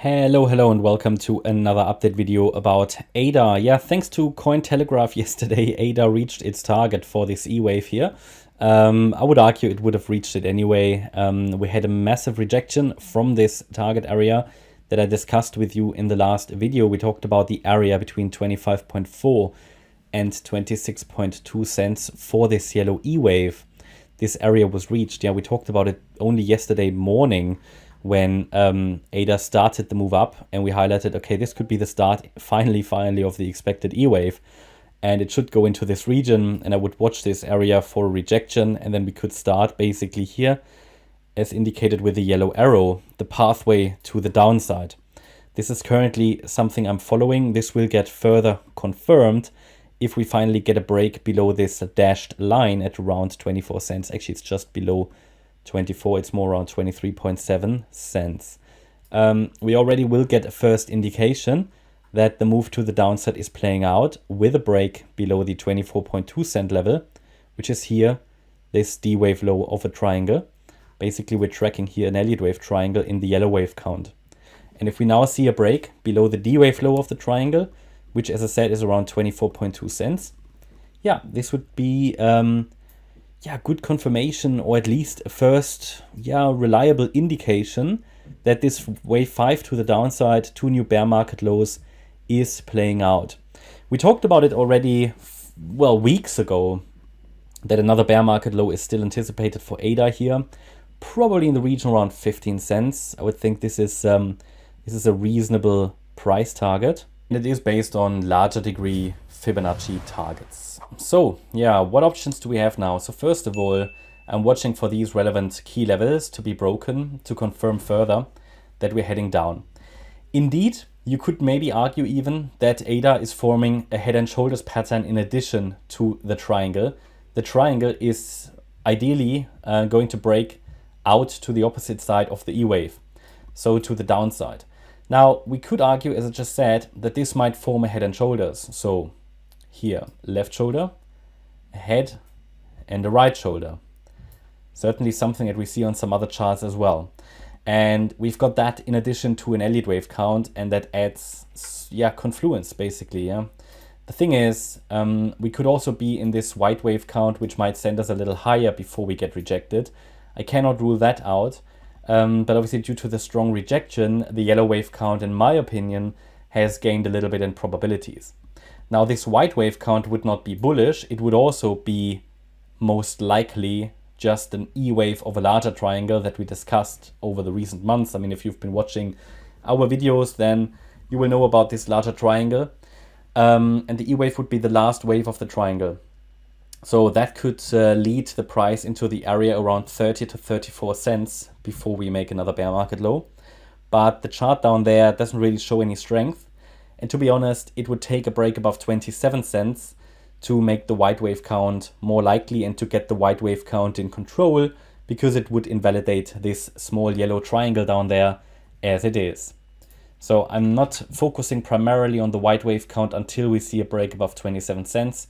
Hello, and welcome to another update video about ADA. Yeah, thanks to Cointelegraph yesterday, ADA reached its target for this E-wave here. I would argue it would have reached it anyway. We had a massive rejection from this target area that I discussed with you in the last video. We talked about the area between 25.4 and 26.2 cents for this yellow E-wave. This area was reached. Yeah, we talked about it only yesterday morning when ADA started the move up, and we highlighted, okay, this could be the start finally of the expected E-wave, and it should go into this region, and I would watch this area for rejection, and then we could start basically here, as indicated with the yellow arrow, the pathway to the downside. This is currently something I'm following. This will get further confirmed if we finally get a break below this dashed line at around 24 cents. Actually, it's just below 24, it's more around 23.7 cents. We already will get a first indication that the move to the downside is playing out with a break below the 24.2 cent level, which is here, this D wave low of a triangle. Basically, we're tracking here an Elliott wave triangle in the yellow wave count. And if we now see a break below the D wave low of the triangle, which as I said is around 24.2 cents, yeah, this would be good confirmation, or at least a first reliable indication that this wave 5 to the downside, two new bear market lows, is playing out. We talked about it already, weeks ago, that another bear market low is still anticipated for ADA here, probably in the region around 15 cents. I would think this is a reasonable price target, and it is based on larger degree Fibonacci targets. So yeah, what options do we have now? So first of all, I'm watching for these relevant key levels to be broken to confirm further that we're heading down. Indeed, you could maybe argue even that ADA is forming a head and shoulders pattern in addition to the triangle. The triangle is ideally going to break out to the opposite side of the E-wave, so to the downside. Now, we could argue, as I just said, that this might form a head and shoulders. So here, left shoulder, a head, and a right shoulder. Certainly something that we see on some other charts as well. And we've got that in addition to an Elliott wave count, and that adds, confluence, basically, The thing is, we could also be in this white wave count, which might send us a little higher before we get rejected. I cannot rule that out. But obviously, due to the strong rejection, the yellow wave count, in my opinion, has gained a little bit in probabilities. Now, this white wave count would not be bullish. It would also be most likely just an E wave of a larger triangle that we discussed over the recent months. I mean, if you've been watching our videos, then you will know about this larger triangle. And the E wave would be the last wave of the triangle. So that could lead the price into the area around 30 to 34 cents before we make another bear market low. But the chart down there doesn't really show any strength. And to be honest, it would take a break above 27 cents to make the white wave count more likely and to get the white wave count in control, because it would invalidate this small yellow triangle down there as it is. So I'm not focusing primarily on the white wave count until we see a break above 27 cents.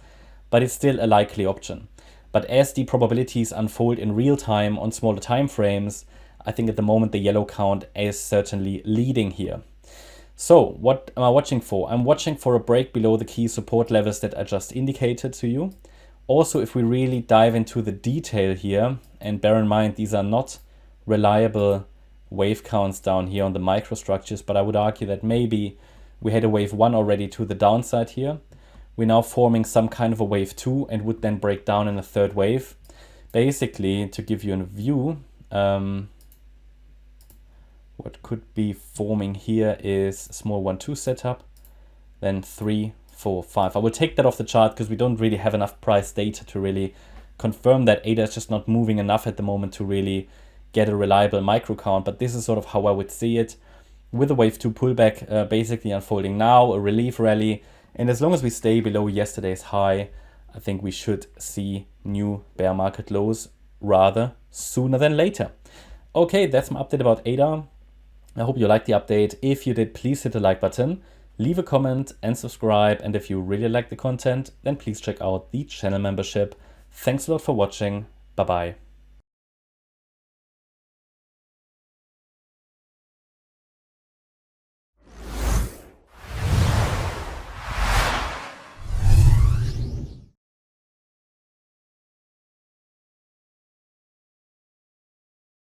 But it's still a likely option. But as the probabilities unfold in real time on smaller time frames, I think at the moment the yellow count is certainly leading here. So what am I watching for? I'm watching for a break below the key support levels that I just indicated to you. Also, if we really dive into the detail here, and bear in mind these are not reliable wave counts down here on the microstructures, but I would argue that maybe we had a wave 1 already to the downside here. We're now forming some kind of a wave 2 and would then break down in a third wave. Basically, to give you a view, what could be forming here is a small 1-2 setup, then 3, 4, 5. I will take that off the chart because we don't really have enough price data to really confirm that. ADA is just not moving enough at the moment to really get a reliable micro count, but this is sort of how I would see it, with a wave 2 pullback basically unfolding now, a relief rally. And as long as we stay below yesterday's high, I think we should see new bear market lows rather sooner than later. Okay, that's my update about ADA. I hope you liked the update. If you did, please hit the like button, leave a comment and subscribe. And if you really like the content, then please check out the channel membership. Thanks a lot for watching. Bye-bye.